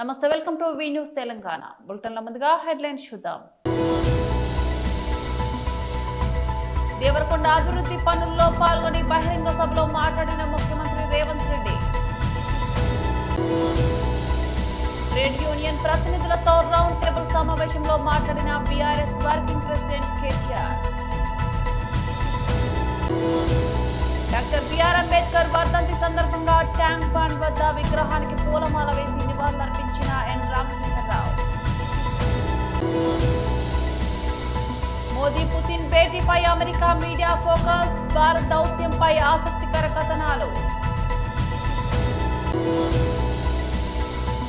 నమస్తే, welcome to V news Telangana. బులెటిన్ల ముందుగా హెడ్లైన్స్ చూద్దాం. దేవరకొండ అభివృద్ధి పనుల్లో పాల్గొని బహిరంగ సభలో మాట్లాడిన ముఖ్యమంత్రి రేవంత్ రెడ్డి. ట్రేడ్ యూనియన్ ప్రతినిధులతో రౌండ్ టేబుల్ సమావేశంలో మాట్లాడిన BRS working president KTR. Doctor BR Ambedkar వర్ధంతి సందర్భంగా ట్యాంక్ బండ్ వద్ద విగ్రహానికి పూలమాల వేసి నివాళులర్పించిన ఎన్ రామచంద్రరావు. మోదీ పుతిన్ భేటీపై అమెరికా మీడియా ఫోకస్, భారత్ దౌత్యంపై ఆసక్తికర కథనాలు.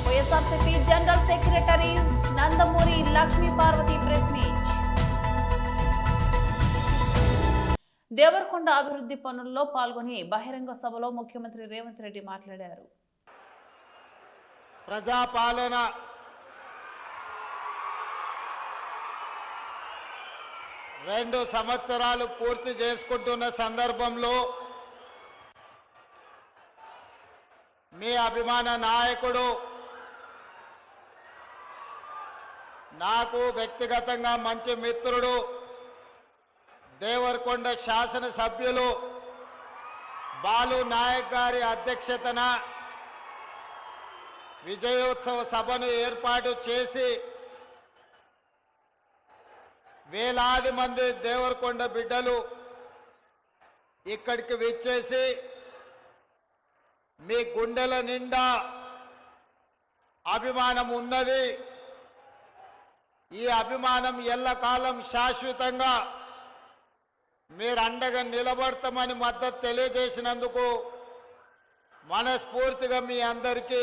YSRCP general secretary Nandamuri Lakshmi Parvathi press meet. Devarakonda అభివృద్ధి పనుల్లో పాల్గొని బహిరంగ సభలో ముఖ్యమంత్రి రేవంత్ రెడ్డి మాట్లాడారు. ప్రజాపాలన రెండు సంవత్సరాలు పూర్తి చేసుకుంటున్న సందర్భంలో మీ అభిమాన నాయకుడు, నాకు వ్యక్తిగతంగా మంచి మిత్రుడు, దేవరకొండ శాసనసభ్యులు బాలు నాయక్ గారి అధ్యక్షతన విజయోత్సవ సభను ఏర్పాటు చేసి వేలాది మంది దేవరకొండ బిడ్డలు ఇక్కడికి విచ్చేసి మీ గుండెల నిండా అభిమానం ఉన్నది, ఈ అభిమానం ఎల్లకాలం శాశ్వతంగా మీరు అండగా నిలబడతామని మద్దతు తెలియజేసినందుకు మనస్ఫూర్తిగా మీ అందరికీ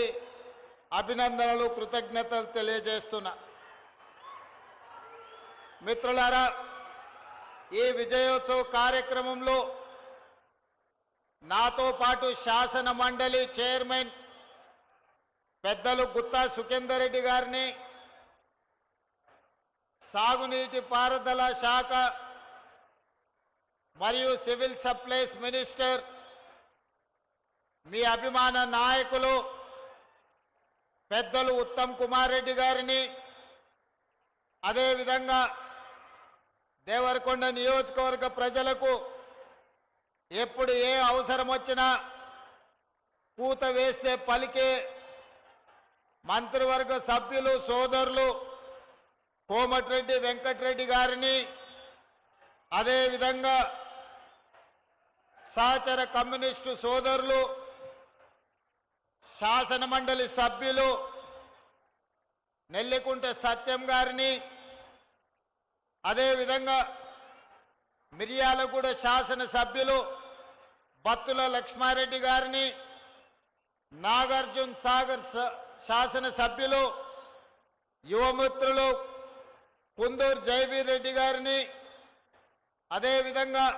అభినందనలు, కృతజ్ఞతలు తెలియజేస్తున్నా. మిత్రులారా, ఈ విజయోత్సవ కార్యక్రమంలో నాతో పాటు శాసన మండలి చైర్మన్ పెద్దలు గుత్తా సుఖేందర్ రెడ్డి గారిని, సాగునీటి పారుదల శాఖ మరియు సివిల్ సప్లైస్ మినిస్టర్, మీ అభిమాన నాయకులు పెద్దలు ఉత్తమ్ కుమార్ రెడ్డి గారిని, అదేవిధంగా దేవరకొండ నియోజకవర్గ ప్రజలకు ఎప్పుడు ఏ అవసరం వచ్చినా కూత వేస్తే పలికే మంత్రివర్గ సభ్యులు సోదరులు కోమటిరెడ్డి వెంకటరెడ్డి గారిని, అదేవిధంగా సహచర కమ్యూనిస్టు సోదరులు, శాసన మండలి సభ్యులు నెల్లికుంట సత్యం గారిని, అదేవిధంగా మిర్యాలగూడ శాసన సభ్యులు బత్తుల లక్ష్మారెడ్డి గారిని, నాగార్జున సాగర్ శాసన సభ్యులు యువమిత్రులు కుందూరు జైవీర్ రెడ్డి గారిని, అదేవిధంగా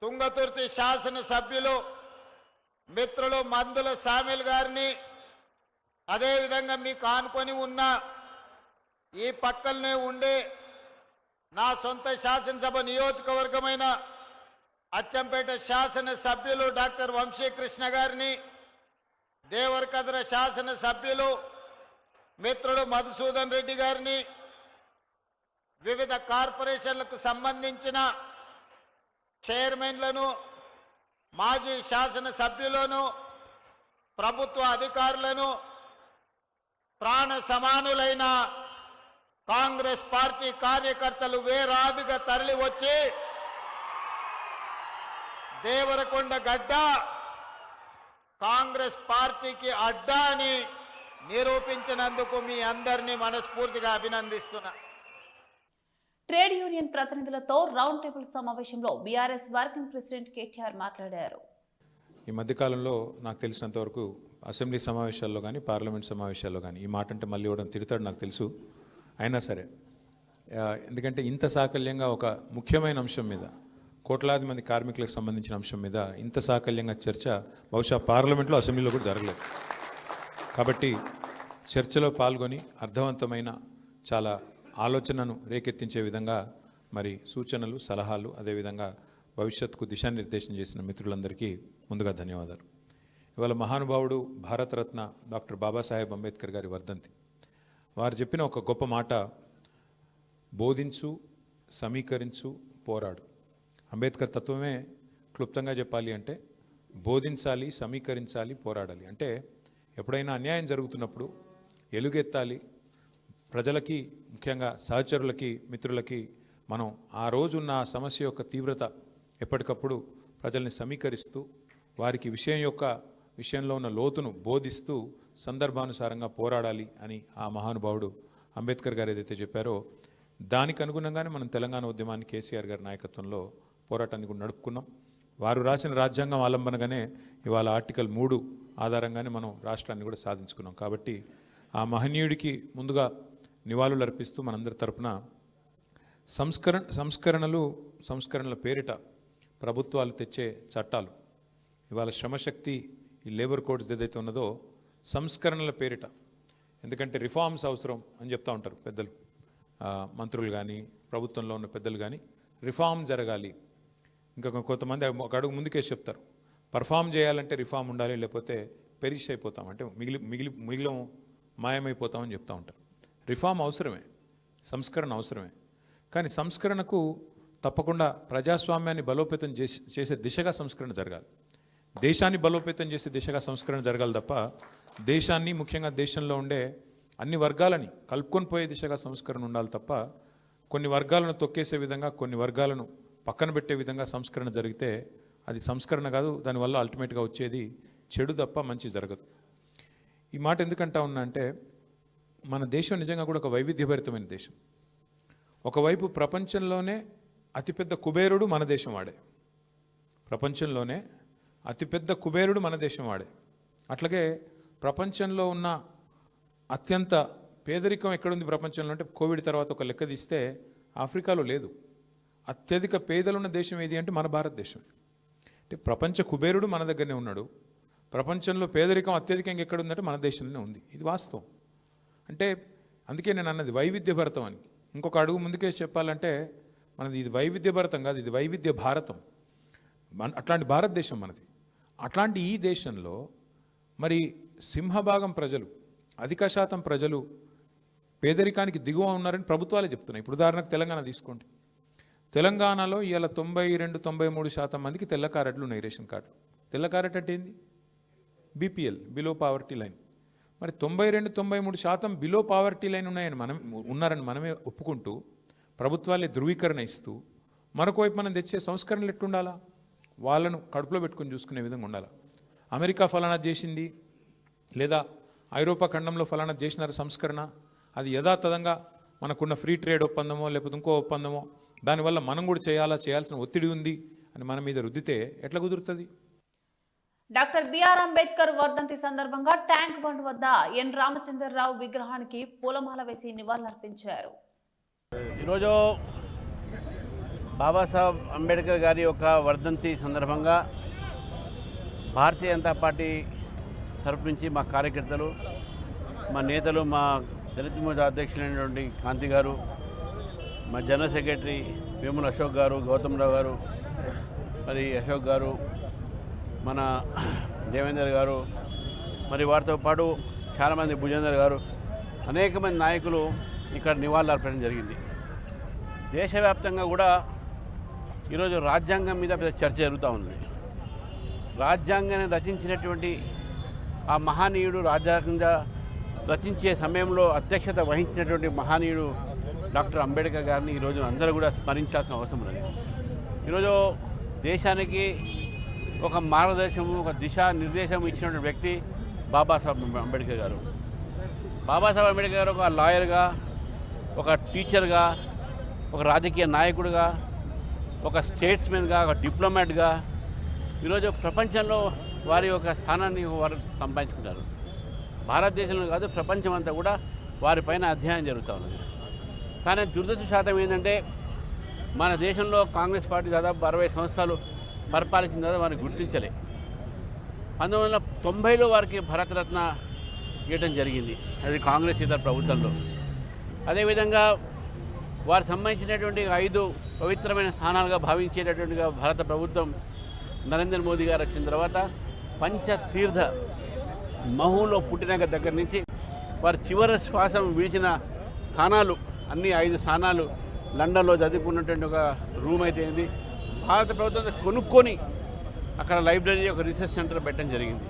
తుంగతుర్తి శాసన సభ్యులు మిత్రులు మందుల సామిల్ గారిని, అదేవిధంగా మీకు ఆనుకొని ఉన్న ఈ పక్కనే ఉండే నా సొంత శాసనసభ నియోజకవర్గమైన అచ్చంపేట శాసన సభ్యులు డాక్టర్ వంశీకృష్ణ గారిని, దేవరకద్ర శాసన సభ్యులు మిత్రుడు మధుసూదన్ రెడ్డి గారిని, వివిధ కార్పొరేషన్లకు సంబంధించిన చైర్మన్లను, మాజీ శాసన సభ్యులను, ప్రభుత్వ అధికారులను, ప్రాణ సమానులైన కాంగ్రెస్ పార్టీ కార్యకర్తలు వేలాదిగా తరలి వచ్చి దేవరకొండ గడ్డ కాంగ్రెస్ పార్టీకి అడ్డా అని నిరూపించినందుకు మీ అందరినీ మనస్ఫూర్తిగా అభినందిస్తున్నా. ట్రేడ్ యూనియన్ ప్రతినిధులతో రౌండ్ టేబుల్ సమావేశంలో బీఆర్ఎస్ వర్కింగ్ ప్రెసిడెంట్ కేటీఆర్ మాట్లాడారు. ఈ మధ్యకాలంలో నాకు తెలిసినంత వరకు అసెంబ్లీ సమావేశాల్లో కానీ పార్లమెంట్ సమావేశాల్లో కానీ ఈ మాట అంటే మళ్ళీ ఇవ్వడం తిడతాడు నాకు తెలుసు, అయినా సరే ఎందుకంటే ఇంత సాకల్యంగా ఒక ముఖ్యమైన అంశం మీద, కోట్లాది మంది కార్మికులకు సంబంధించిన అంశం మీద ఇంత సాకల్యంగా చర్చ బహుశా పార్లమెంట్లో అసెంబ్లీలో కూడా జరగలేదు. కాబట్టి చర్చలో పాల్గొని అర్థవంతమైన చాలా ఆలోచనను రేకెత్తించే విధంగా మరి సూచనలు, సలహాలు, అదేవిధంగా భవిష్యత్తుకు దిశానిర్దేశం చేసిన మిత్రులందరికీ ముందుగా ధన్యవాదాలు. ఇవాళ మహానుభావుడు భారతరత్న డాక్టర్ బాబాసాహెబ్ అంబేద్కర్ గారి వర్ధంతి. వారు చెప్పిన ఒక గొప్ప మాట, బోధించు, సమీకరించు, పోరాడు. అంబేద్కర్ తత్వమే క్లుప్తంగా చెప్పాలి అంటే బోధించాలి, సమీకరించాలి, పోరాడాలి. అంటే ఎప్పుడైనా అన్యాయం జరుగుతున్నప్పుడు ఎలుగెత్తాలి, ప్రజలకి, ముఖ్యంగా సహచరులకి, మిత్రులకి మనం ఆ రోజున్న సమస్య యొక్క తీవ్రత ఎప్పటికప్పుడు ప్రజల్ని సమీకరిస్తూ వారికి విషయంలో ఉన్న లోతును బోధిస్తూ సందర్భానుసారంగా పోరాడాలి అని ఆ మహానుభావుడు అంబేద్కర్ గారు ఏదైతే చెప్పారో దానికి అనుగుణంగానే మనం తెలంగాణ ఉద్యమాన్ని కేసీఆర్ గారి నాయకత్వంలో పోరాటాన్ని కూడా నడుపుకున్నాం. వారు రాసిన రాజ్యాంగం ఆలంబనగానే ఇవాళ ఆర్టికల్ 3 ఆధారంగానే మనం రాష్ట్రాన్ని కూడా సాధించుకున్నాం. కాబట్టి ఆ మహనీయుడికి ముందుగా నివాళులు అర్పిస్తూ మనందరి తరపున సంస్కరణల పేరిట ప్రభుత్వాలు తెచ్చే చట్టాలు, ఇవాళ శ్రమశక్తి ఈ లేబర్ కోడ్స్ ఏదైతే ఉన్నదో సంస్కరణల పేరిట, ఎందుకంటే రిఫార్మ్స్ అవసరం అని చెప్తూ ఉంటారు పెద్దలు, మంత్రులు కానీ ప్రభుత్వంలో ఉన్న పెద్దలు కానీ, రిఫార్మ్ జరగాలి. ఇంకా కొంతమంది ఒక అడుగు ముందుకేసి చెప్తారు, పర్ఫామ్ చేయాలంటే రిఫార్మ్ ఉండాలి, లేకపోతే పెరిష్ అయిపోతాం, అంటే మిగిలిన మాయమైపోతామని చెప్తూ ఉంటారు. రిఫార్మ్ అవసరమే, సంస్కరణ అవసరమే, కానీ సంస్కరణకు తప్పకుండా ప్రజాస్వామ్యాన్ని బలోపేతం చేసే దిశగా సంస్కరణ జరగాలి, దేశాన్ని బలోపేతం చేసే దిశగా సంస్కరణ జరగాలి తప్ప దేశాన్ని, ముఖ్యంగా దేశంలో ఉండే అన్ని వర్గాలని కలుపుకొని పోయే దిశగా సంస్కరణ ఉండాలి తప్ప కొన్ని వర్గాలను తొక్కేసే విధంగా, కొన్ని వర్గాలను పక్కన పెట్టే విధంగా సంస్కరణ జరిగితే అది సంస్కరణ కాదు, దానివల్ల అల్టిమేట్గా వచ్చేది చెడు తప్ప మంచి జరగదు. ఈ మాట ఎందుకంటా ఉన్నా అంటే మన దేశం నిజంగా కూడా ఒక వైవిధ్యభరితమైన దేశం. ఒకవైపు ప్రపంచంలోనే అతిపెద్ద కుబేరుడు మన దేశం వాడే, ప్రపంచంలోనే అతిపెద్ద కుబేరుడు మన దేశం వాడే. అట్లాగే ప్రపంచంలో ఉన్న అత్యంత పేదరికం ఎక్కడుంది ప్రపంచంలో అంటే కోవిడ్ తర్వాత ఒక లెక్క తీస్తే ఆఫ్రికాలో లేదు. అత్యధిక పేదలున్న దేశం ఏది అంటే మన భారతదేశం. అంటే ప్రపంచ కుబేరుడు మన దగ్గరనే ఉన్నాడు, ప్రపంచంలో పేదరికం అత్యధికంగా ఎక్కడుందంటే మన దేశంలోనే ఉంది. ఇది వాస్తవం. అంటే అందుకే నేను అన్నది వైవిధ్యభరితం అని. ఇంకొక అడుగు ముందుకే చెప్పాలంటే మనది ఇది వైవిధ్యభరితం కాదు, ఇది వైవిధ్య భారతం. అట్లాంటి భారతదేశం మనది. అట్లాంటి ఈ దేశంలో మరి సింహభాగం ప్రజలు, అధిక శాతం ప్రజలు పేదరికానికి దిగువ ఉన్నారని ప్రభుత్వాలే చెప్తున్నాయి. ఇప్పుడు ఉదాహరణకు తెలంగాణ తీసుకోండి. తెలంగాణలో ఇవాళ 92-93% మందికి తెల్ల కార్డులు ఉన్నాయి, రేషన్ కార్డులు. తెల్ల కార్డు అంటే ఏంది? BPL, below poverty line. మరి 92-93% బిలో పావర్టీ లైన్ ఉన్నారని మనమే ఒప్పుకుంటూ ప్రభుత్వాలే ధృవీకరణ ఇస్తూ మరొక వైపు మనం తెచ్చే సంస్కరణలు ఎట్టుండాలా? వాళ్ళను కడుపులో పెట్టుకుని చూసుకునే విధంగా ఉండాలి. అమెరికా ఫలానా చేసింది, లేదా ఐరోపా ఖండంలో ఫలానా చేసినారు సంస్కరణ, అది యథాతథంగా మనకున్న ఫ్రీ ట్రేడ్ ఒప్పందమో లేకపోతే ఇంకో ఒప్పందమో, దానివల్ల మనం కూడా చేయాల్సిన ఒత్తిడి ఉంది అని మన మీద రుద్దితే ఎట్లా కుదురుతుంది? డాక్టర్ బిఆర్ అంబేద్కర్ వర్ధంతి సందర్భంగా ట్యాంక్ బండ్ వద్ద ఎన్ రామచంద్రరావు విగ్రహానికి పూలమాల వేసి నివాళులర్పించారు. ఈరోజు బాబాసాహెబ్ అంబేద్కర్ గారి యొక్క వర్ధంతి సందర్భంగా భారతీయ జనతా పార్టీ తరపు నుంచి మా కార్యకర్తలు, మా నేతలు, మా దళిత మోర్చా అధ్యక్షులైనటువంటి కాంతి గారు, మా జనరల్ సెక్రటరీ వేముల అశోక్ గారు, గౌతమ్ రావు గారు, మరి అశోక్ గారు, మన దేవేందర్ గారు, మరి వారితో పాటు చాలామంది భుజేందర్ గారు, అనేక మంది నాయకులు ఇక్కడ నివాళులు అర్పించడం జరిగింది. దేశవ్యాప్తంగా కూడా ఈరోజు రాజ్యాంగం మీద పెద్ద చర్చ జరుగుతూ ఉంది. రాజ్యాంగాన్ని రచించినటువంటి ఆ మహనీయుడు, రాజ్యాంగంగా రచించే సమయంలో అధ్యక్షత వహించినటువంటి మహనీయుడు డాక్టర్ అంబేద్కర్ గారిని ఈరోజు అందరూ కూడా స్మరించాల్సిన అవసరం ఉన్నది. ఈరోజు దేశానికి ఒక మార్గదర్శనం, ఒక నిర్దేశం ఇచ్చినటువంటి వ్యక్తి బాబాసాహెబ్ అంబేద్కర్ గారు. బాబాసాహెబ్ అంబేద్కర్ గారు ఒక లాయర్గా, ఒక టీచర్గా, ఒక రాజకీయ నాయకుడిగా, ఒక స్టేట్స్మెన్గా, ఒక డిప్లొమాట్గా ఈరోజు ప్రపంచంలో వారి యొక్క స్థానాన్ని వారు సంపాదించుకుంటారు. భారతదేశంలో కాదు, ప్రపంచం అంతా కూడా వారిపైన అధ్యయనం జరుగుతూ ఉన్నది. కానీ దురదృష్టశాతం ఏంటంటే మన దేశంలో కాంగ్రెస్ పార్టీ దాదాపు 60 సంవత్సరాలు పరిపాలించిన తర్వాత వారిని గుర్తించలే. 1990లో వారికి భారతరత్న ఇవ్వడం జరిగింది, అది కాంగ్రెస్ ఇతర ప్రభుత్వంలో. అదేవిధంగా వారికి సంబంధించినటువంటి 5 పవిత్రమైన స్థానాలుగా భావించేటటువంటిగా భారత ప్రభుత్వం నరేంద్ర మోదీ గారు వచ్చిన తర్వాత పంచతీర్థ మహులో పుట్టిన దగ్గర నుంచి వారి చివరి శ్వాసం విడిచిన స్థానాలు అన్ని 5 స్థానాలు లండన్లో చదువుకున్నటువంటి ఒక రూమ్ అయితే ఏంది భారత ప్రభుత్వం కొనుక్కొని అక్కడ లైబ్రరీ ఒక రీసెర్చ్ సెంటర్ పెట్టడం జరిగింది.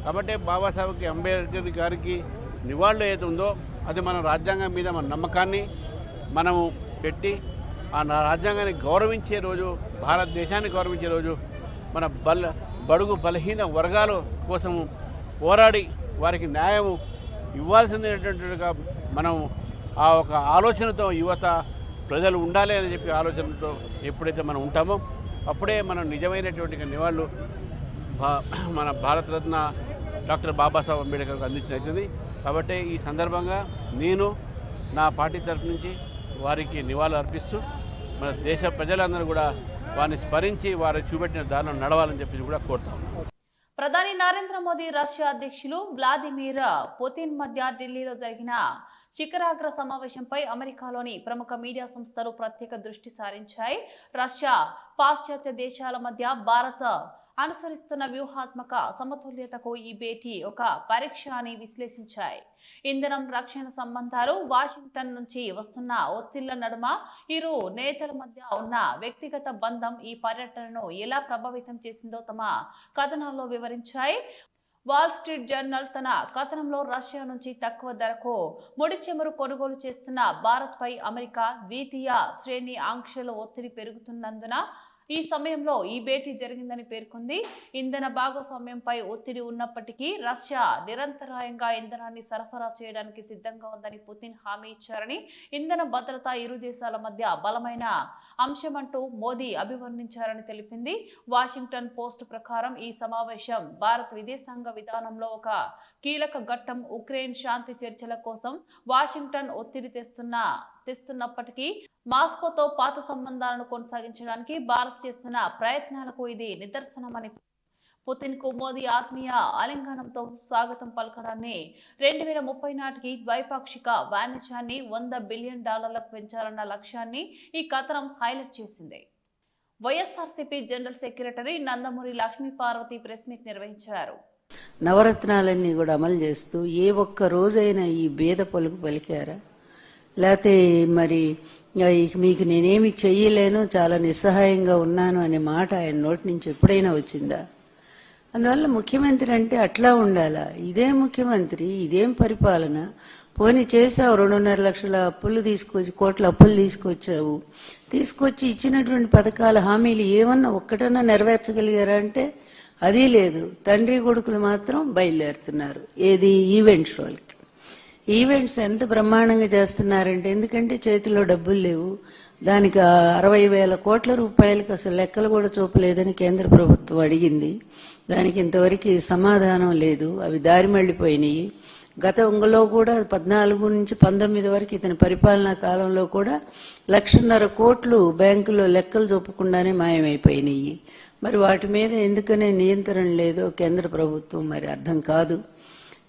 కాబట్టి బాబాసాహెబ్ అంబేద్కర్ గారికి నివాళులు ఏది ఉందో అది మన రాజ్యాంగం మీద మన నమ్మకాన్ని మనము పెట్టి ఆ రాజ్యాంగాన్ని గౌరవించే రోజు, భారతదేశాన్ని గౌరవించే రోజు, మన బడుగు బలహీన వర్గాల కోసము పోరాడి వారికి న్యాయము ఇవ్వాల్సినటువంటిగా మనం ఆ ఒక ఆలోచనతో యువత ప్రజలు ఉండాలి అని చెప్పి ఆలోచనతో ఎప్పుడైతే మనం ఉంటామో అప్పుడే మనం నిజమైనటువంటి నివాళులు మన భారతరత్న డాక్టర్ బాబాసాహెబ్ అంబేద్కర్కు అందించినది. కాబట్టి ఈ సందర్భంగా నేను నా పార్టీ తరఫు నుంచి వారికి నివాళులు అర్పిస్తూ మన దేశ ప్రజలందరూ కూడా వారిని స్మరించి వారు చూపెట్టిన దారిలో నడవాలని చెప్పి కూడా కోరుతాం. ప్రధాని నరేంద్ర మోదీ రష్యా అధ్యక్షులు వ్లాదిమిర్ పుతిన్ మధ్య ఢిల్లీలో జరిగిన శిఖరాగ్ర సమావేశంపై అమెరికాలోని ప్రముఖ మీడియా సంస్థలు ప్రత్యేక దృష్టి సారించాయి. రష్యా, పాశ్చాత్య దేశాల మధ్య భారత్ అనుసరిస్తున్న వ్యూహాత్మక సమతుల్యతకు ఈ భేటీ ఒక పరీక్ష అని విశ్లేషించాయి. ఇంధనం, రక్షణ సంబంధాలు, వాషింగ్టన్ నుంచి వస్తున్న ఒత్తిళ్ల నడుమ ఇరు నేతల మధ్య ఉన్న వ్యక్తిగత బంధం ఈ పర్యటనను ఎలా ప్రభావితం చేసిందో తమ కథనాల్లో వివరించాయి. వాల్ స్ట్రీట్ జర్నల్ తన కథనంలో రష్యా నుంచి తక్కువ ధరకు ముడి చమురు కొనుగోలు చేస్తున్న భారత్పై అమెరికా ద్వితీయ శ్రేణి ఆంక్షల ఒత్తిడి పెరుగుతున్నందున ఈ సమయంలో ఈ భేటీ జరిగిందని పేర్కొంది. ఇంధన భాగస్వామ్యంపై ఒత్తిడి ఉన్నప్పటికీ రష్యా నిరంతరాయంగా ఇంధనాన్ని సరఫరా చేయడానికి సిద్ధంగా ఉందని పుతిన్ హామీ ఇచ్చారని, ఇంధన భద్రత ఇరు దేశాల మధ్య బలమైన అంశమంటూ మోదీ అభివర్ణించారని తెలిపింది. వాషింగ్టన్ పోస్ట్ ప్రకారం ఈ సమావేశం భారత్ విదేశాంగ విధానంలో ఒక కీలక ఘట్టం. ఉక్రెయిన్ శాంతి చర్చల కోసం వాషింగ్టన్ ఒత్తిడి తెస్తున్నప్పటికీ మాస్కోతో పాత సంబంధాలను కొనసాగించడానికి భారత్ చేస్తున్న ప్రయత్నాలకు ఇది నిదర్శనమని, పుతిన్ కు మోదీ ఆత్మీయ ఆలింగనంతో స్వాగతం పలకడాన్ని 2030 నాటికి ద్వైపాక్షిక వాణిజ్యాన్ని $100 బిలియన్ పెంచాలన్న లక్ష్యాన్ని ఈ కథనం హైలైట్ చేసింది. YSRCP general secretary Nandamuri Lakshmi Parvathi press meet నిర్వహించారు. నవరత్నాలన్నీ కూడా అమలు చేస్తూ ఏ ఒక్క రోజైనా ఈ భేద పలుకు పలికారా? లేకపోతే మరి మీకు నేనేమి చెయ్యలేను, చాలా నిస్సహాయంగా ఉన్నాను అనే మాట ఆయన నోటి నుంచి ఎప్పుడైనా వచ్చిందా? అందువల్ల ముఖ్యమంత్రి అంటే అట్లా ఉండాలా? ఇదే ముఖ్యమంత్రి, ఇదేం పరిపాలన? పోనీ చేసావు, 2.5 లక్షల అప్పులు తీసుకొచ్చి, కోట్ల అప్పులు తీసుకొచ్చి ఇచ్చినటువంటి పథకాల హామీలు ఏమన్నా ఒక్కటన్నా నెరవేర్చగలిగారా అంటే అది లేదు. తండ్రి కొడుకులు మాత్రం బయలుదేరుతున్నారు. ఏది? ఈవెంట్ షోలకి. ఈవెంట్స్ ఎంత బ్రహ్మాండంగా చేస్తున్నారంటే, ఎందుకంటే చేతిలో డబ్బులు లేవు, దానికి 60,000 కోట్ల రూపాయలకి అసలు లెక్కలు కూడా చూపలేదని కేంద్ర ప్రభుత్వం అడిగింది. దానికి ఇంతవరకు సమాధానం లేదు. అవి దారి మళ్లిపోయినాయి. గతంలో కూడా 14 నుంచి 19 వరకు ఇతని పరిపాలనా కాలంలో కూడా 1,50,000 కోట్లు బ్యాంకులో లెక్కలు చూపకుండానే మాయమైపోయినాయి. మరి వాటి మీద ఎందుకనే నియంత్రణ లేదో కేంద్ర ప్రభుత్వం మరి అర్థం కాదు.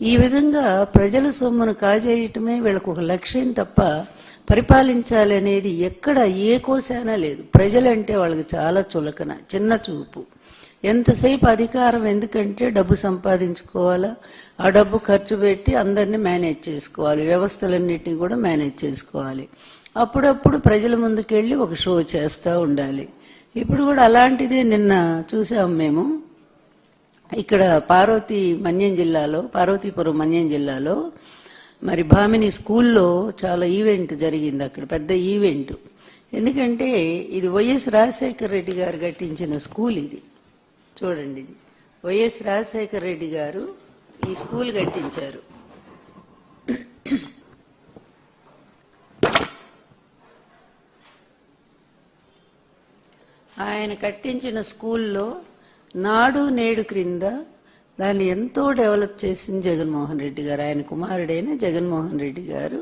ఈ విధంగా ప్రజల సొమ్మును కాజేయటమే వీళ్ళకు ఒక లక్ష్యం తప్ప పరిపాలించాలి అనేది ఎక్కడ ఏ కోశానా లేదు. ప్రజలంటే వాళ్ళకి చాలా చులకన, చిన్న చూపు. ఎంతసేపు అధికారం ఎందుకంటే డబ్బు సంపాదించుకోవాలా, ఆ డబ్బు ఖర్చు పెట్టి అందరినీ మేనేజ్ చేసుకోవాలి, వ్యవస్థలన్నిటినీ కూడా మేనేజ్ చేసుకోవాలి. అప్పుడప్పుడు ప్రజల ముందుకెళ్ళి ఒక షో చేస్తూ ఉండాలి. ఇప్పుడు కూడా అలాంటిదే నిన్న చూసాం మేము. ఇక్కడ పార్వతీపురం మన్యం జిల్లాలో మరి భామిని స్కూల్లో చాలా ఈవెంట్ జరిగింది. అక్కడ పెద్ద ఈవెంట్. ఎందుకంటే ఇది వైఎస్ రాజశేఖర రెడ్డి గారు కట్టించిన స్కూల్. ఇది చూడండి, ఇది వైఎస్ రాజశేఖర రెడ్డి గారు ఈ స్కూల్ కట్టించారు. ఆయన కట్టించిన స్కూల్లో నాడు నేడు క్రింద దాన్ని ఎంతో డెవలప్ చేసింది జగన్మోహన్ రెడ్డి గారు. ఆయన కుమారుడైన జగన్మోహన్ రెడ్డి గారు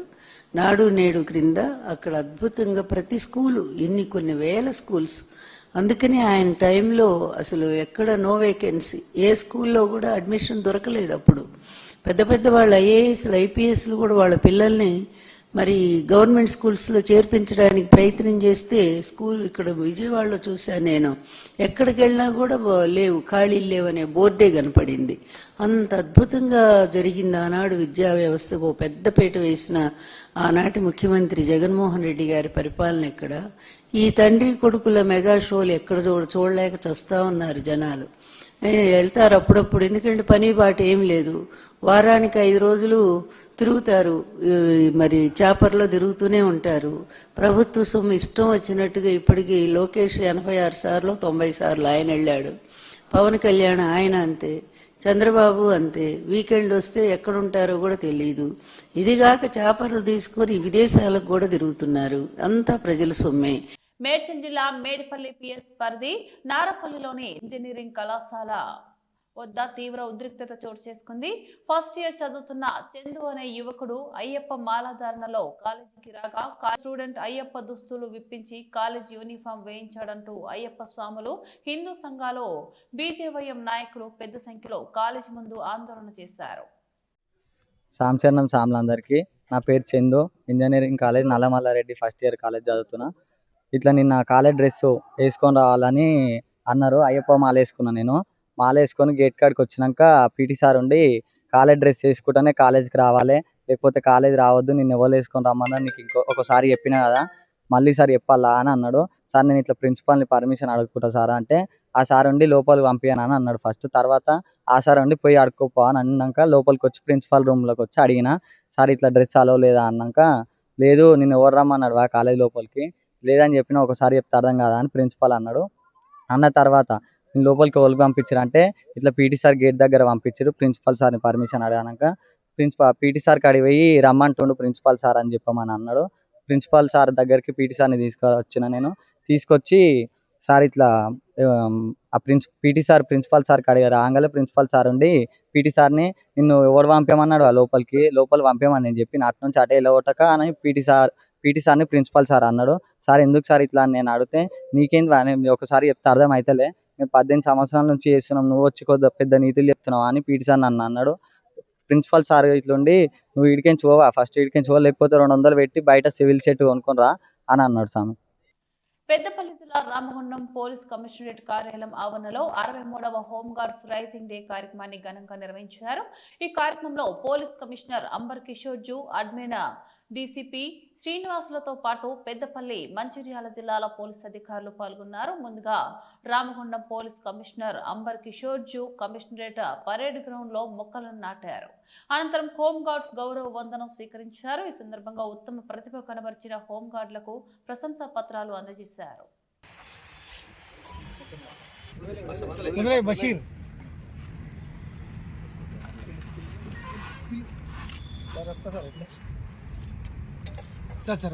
నాడు నేడు క్రింద అక్కడ అద్భుతంగా ప్రతి స్కూలు, కొన్ని వేల స్కూల్స్. అందుకని ఆయన టైంలో అసలు ఎక్కడ నో వేకెన్సీ, ఏ స్కూల్లో కూడా అడ్మిషన్ దొరకలేదు. అప్పుడు పెద్ద పెద్ద వాళ్ళ ఐఏఎస్లు, ఐపీఎస్లు కూడా వాళ్ళ పిల్లల్ని మరి గవర్నమెంట్ స్కూల్స్లో చేర్పించడానికి ప్రయత్నం చేస్తే స్కూల్ ఇక్కడ విజయవాడలో చూశాను నేను, ఎక్కడికి వెళ్ళినా కూడా లేవు, ఖాళీలు లేవనే బోర్డే కనపడింది. అంత అద్భుతంగా జరిగింది ఆనాడు విద్యా వ్యవస్థకు పెద్దపీట వేసిన ఆనాటి ముఖ్యమంత్రి జగన్మోహన్ రెడ్డి గారి పరిపాలన. ఇక్కడ ఈ తండ్రి కొడుకుల మెగా షోలు ఎక్కడ చూడలేక చస్తా ఉన్నారు జనాలు. వెళ్తారు అప్పుడప్పుడు, ఎందుకంటే పని బాట ఏం లేదు, వారానికి 5 రోజులు తిరుగుతారు, మరి చాపర్లో తిరుగుతూనే ఉంటారు. ప్రభుత్వ సొమ్ము ఇష్టం వచ్చినట్టుగా ఇప్పటికీ లోకేష్ 86 సార్లు 90 సార్లు ఆయన వెళ్ళాడు, పవన్ కళ్యాణ్ ఆయన అంతే, చంద్రబాబు అంతే. వీకెండ్ వస్తే ఎక్కడుంటారో కూడా తెలియదు. ఇదిగాక చాపర్లు తీసుకొని విదేశాలకు కూడా తిరుగుతున్నారు. అంతా ప్రజల సొమ్మే. మేడ్చల్ జిల్లా మేడిపల్లి పిఎస్ పరిధి నారపల్లిలోని ఇంజనీరింగ్ కళాశాల వద్ద తీవ్ర ఉద్రిక్తత చోటు చేసుకుంది. ఫస్ట్ ఇయర్ చదువుతున్న చందు అనే యువకుడు అయ్యప్ప మాలాధారణలో కాలేజీకి రాగా స్టూడెంట్ అయ్యప్ప దుస్తులు విప్పించి కాలేజ్ యూనిఫామ్ వేయించాడంటూ అయ్యప్ప స్వాములు, హిందూ సంఘాలు, బీజేవైఎం నాయకులు పెద్ద సంఖ్యలో కాలేజ్ ముందు ఆందోళన చేశారు. సాంచరణం సాములందరికీ, నా పేరు Chandu, engineering college Nalla Malla Reddy first year college చదువుతున్నా. ఇట్లా నిన్న కాలేజ్ డ్రెస్ వేసుకొని రావాలని అన్నారు. అయ్యప్ప మాల వేసుకున్నా. నేను మాల వేసుకొని గేట్ కాడికి వచ్చినాక పీటీ సార్ ఉండి కాలేజ్ డ్రెస్ వేసుకుంటేనే కాలేజ్కి రావాలి, లేకపోతే కాలేజ్ రావద్దు, నిన్ను ఎవరు వేసుకొని రమ్మన్నా, నీకు ఒకసారి చెప్పినా కదా, మళ్ళీ సార్ చెప్పాలా అని అన్నాడు. సార్ నేను ఇట్లా ప్రిన్సిపాల్ని పర్మిషన్ అడుగుకుంటా సార్ అంటే, ఆ సార్ ఉండి లోపలికి పంపించాను అని అన్నాడు ఫస్ట్. తర్వాత ఆ సార్ ఉండి పోయి అడుక్కోపో అని అన్నాక లోపలికి వచ్చి ప్రిన్సిపాల్ రూమ్లోకి వచ్చి అడిగిన, సార్ ఇట్లా డ్రెస్ అలో లేదా అన్నాక, లేదు నిన్ను ఎవరు రమ్మన్నాడు ఆ కాలేజ్ లోపలికి, లేదని చెప్పిన, ఒకసారి చెప్తే అర్థం కాదా అని ప్రిన్సిపాల్ అన్నాడు. అన్న తర్వాత నేను లోపలికి ఎవరికి పంపించారు అంటే, ఇట్లా పీటీ సార్ గేట్ దగ్గర పంపించారు, ప్రిన్సిపాల్ సార్ని పర్మిషన్ అడిగాక పీటీ సార్ కాడికి పోయి రమ్మంటుండు ప్రిన్సిపాల్ సార్ అని చెప్పమని అన్నాడు. ప్రిన్సిపాల్ సార్ దగ్గరికి పీటీ సార్ని తీసుకొచ్చిన. నేను తీసుకొచ్చి సార్ ఇట్లా పీటీ సార్ ప్రిన్సిపాల్ సార్కి అడిగారు. రాగానే ప్రిన్సిపాల్ సార్ ఉండి పీటీ సార్ని, నిన్ను ఎవరు పంపించమన్నాడు ఆ లోపల పంపించమని నేను చెప్పి, అటు నుంచి అటే వెళ్ళగొట్టక అని పీటీ సార్ని ప్రిన్సిపాల్ సార్ అన్నాడు. సార్ ఎందుకు సార్ ఇట్లా అని నేను అడిగితే, నీకేంది ఒకసారి చెప్తే అర్థం అవుతలే, మేము 18 సంవత్సరాల నుంచి చేస్తున్నాం, నువ్వు వచ్చి కొద్ది పెద్ద నీతులు చెప్తున్నావు అని పీటీ సార్ నన్ను అన్నాడు. ప్రిన్సిపాల్ సార్ ఇట్లుండి, నువ్వు ఇడికించి పోవా, ఫస్ట్ ఇడికించి పోవా, లేకపోతే 200 పెట్టి బయట సివిల్ సెట్ కొనుక్కొని రా అని అన్నాడు స్వామి. పెద్దపల్లి జిల్లా రామగుండం పోలీస్ కమిషనరేట్ కార్యాలయం ఆవరణలో 63వ హోంగార్డ్స్ రైజింగ్ డే కార్యక్రమాన్ని ఘనంగా నిర్వహించారు. ఈ కార్యక్రమంలో police commissioner Amber Kishore Jha, admin DCP శ్రీనివాసులతో పాటు పెద్దపల్లి, మంచిర్యాల జిల్లాల పోలీస్ అధికారులు పాల్గొన్నారు. ముందుగా Ramagundam police commissioner Amber Kishore Jha commissionerate parade ground లో మొక్కలను నాటారు. అనంతరం హోంగార్డ్స్ గౌరవ వందనం స్వీకరించారు. ఈ సందర్భంగా ఉత్తమ ప్రతిభ కనబరిచిన హోంగార్డులకు ప్రశంసా పత్రాలు అందజేశారు. सर सर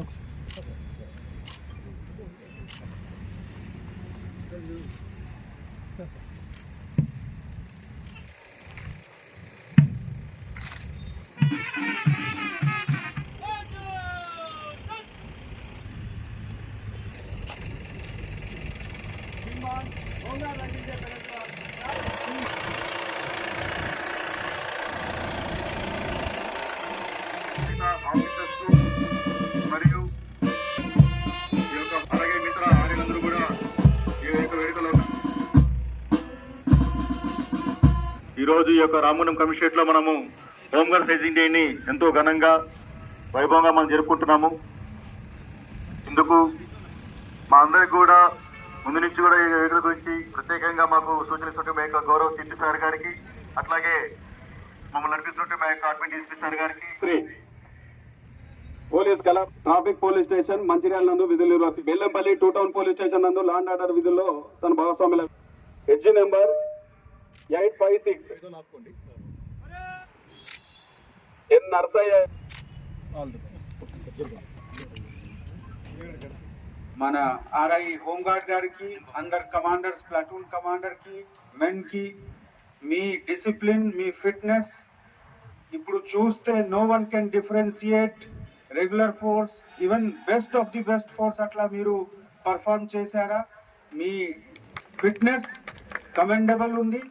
ఈరోజు ఈ యొక్క రామగుండం కమిషనరేట్ లో మనము హోంగార్డ్ రైజింగ్ డేని ఎంతో ఘనంగా వైభవంగా మనం జరుపుకుంటున్నాము. ఇందుకు మా అందరికి కూడా ముందు నుంచి కూడా ఈ వేడుకల గురించి ప్రత్యేకంగా మాకు సూచనలు మా యొక్క గౌరవ సిపి సార్ గారికి, అట్లాగే మమ్మల్ని నడిపిస్తుంటే మా యొక్క అడ్మిన్ డిఎస్పీ సార్ గారికి. Police colour traffic police station Mancherial నందు విధులు నిర్వహిస్తుంది. బెల్లంపల్లి 2 టౌన్ పోలీస్ స్టేషన్ నందు లా అండ్ ఆర్డర్ విధుల్లో తన భాగస్వాముల హెడ్జి నెంబర్ 856 ఎన్ నర్సయ్య. మన ఆర్ఐ హోంగార్డ్ గారికి, అందరు కమాండర్స్, ప్లాటూన్ కమాండర్ కి, మెన్ కి, మీ డిసిప్లిన్, మీ ఫిట్నెస్ ఇప్పుడు చూస్తే no one can differentiate regular force, even best of the best force అట్లా మీరు పర్ఫార్మ్ చేశారా. మీ ఫిట్నెస్ కమెండబుల్ ఉంది.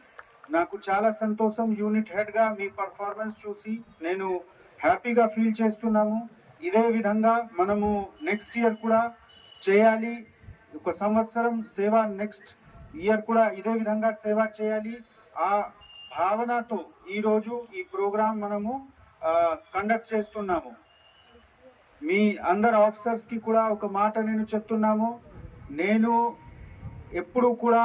నాకు చాలా సంతోషం. యూనిట్ హెడ్గా మీ పర్ఫార్మెన్స్ చూసి నేను హ్యాపీగా ఫీల్ చేస్తున్నాము. ఇదే విధంగా మనము నెక్స్ట్ ఇయర్ కూడా చేయాలి. ఒక సంవత్సరం సేవ, నెక్స్ట్ ఇయర్ కూడా ఇదే విధంగా సేవ చేయాలి. ఆ భావనతో ఈరోజు ఈ ప్రోగ్రాం మనము కండక్ట్ చేస్తున్నాము. మీ అందరు ఆఫీసర్స్కి కూడా ఒక మాట నేను చెప్తున్నాము. నేను ఎప్పుడు కూడా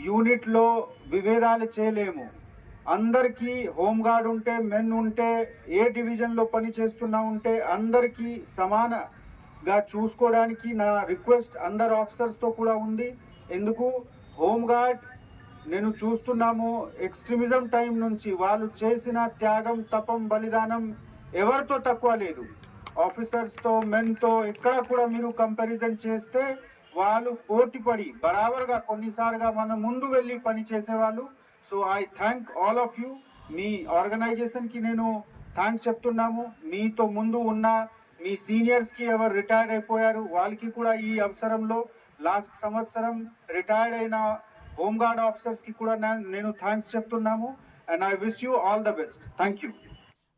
యూనిట్లో విభేదాలు చేయలేము. అందరికీ హోంగార్డ్ ఉంటే, మెన్ ఉంటే, ఏ డివిజన్లో పని చేస్తున్నా ఉంటే అందరికీ సమానంగా చూసుకోవడానికి నా రిక్వెస్ట్ అందరు ఆఫీసర్స్తో కూడా ఉంది. ఎందుకు హోంగార్డ్ నేను చూస్తున్నాము ఎక్స్ట్రీమిజం టైం నుంచి వాళ్ళు చేసిన త్యాగం, తపం, బలిదానం ఎవరితో తక్కువ లేదు. ఆఫీసర్స్తో, మెన్తో ఎక్కడ కూడా మీరు కంపారిజన్ చేస్తే వాళ్ళు పోటీపడి బరాబర్గా కొన్నిసార్లుగా మన ముందు వెళ్ళి పని చేసేవాళ్ళు. So I thank all of you. మీ ఆర్గనైజేషన్కి నేను థ్యాంక్స్ చెప్తున్నాము. మీతో ముందు ఉన్న మీ సీనియర్స్కి ఎవరు రిటైర్డ్ అయిపోయారు వాళ్ళకి కూడా ఈ అవసరంలో లాస్ట్ సంవత్సరం రిటైర్డ్ అయిన హోంగార్డ్ ఆఫీసర్స్కి కూడా నేను థ్యాంక్స్ చెప్తున్నాము. And I wish you all the best. Thank you.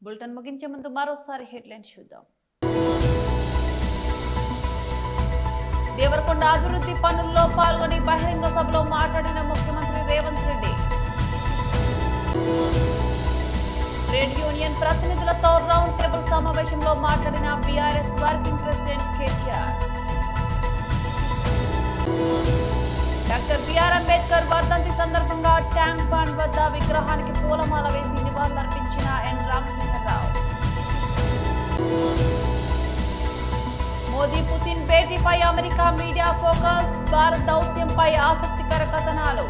Bulletin ముగించే ముందు మరోసారి హెడ్లైన్స్ చూద్దాం. దేవరకొండ అభివృద్ధి పనుల్లో పాల్గొని బహిరంగ సభలో మాట్లాడిన ముఖ్యమంత్రి రేవంత్ రెడ్డి. ట్రేడ్ యూనియన్ ప్రతినిధులతో రౌండ్ టేబుల్ సమావేశంలో మాట్లాడిన BRS working president KTR. Doctor BR Ambedkar వర్ధంతి సందర్భంగా ట్యాంక్ బండ్ వద్ద విగ్రహానికి పూలమాల వేసి నివాళులర్పించిన ఎన్ రామచంద్రరావు. మోదీ పుతిన్ భేటీపై అమెరికా మీడియా ఫోకస్, భారత్ దౌత్యంపై ఆసక్తికర కథనాలు.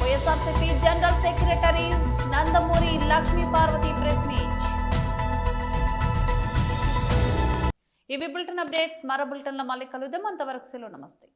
YSRCP general secretary Nandamuri Lakshmi Parvathi press meet. ఇవి బులెటిన్ అప్డేట్స్. మరో బులెటిన్లో మళ్ళీ కలుద్దాం. అంతవరకు సెలవు. నమస్తే.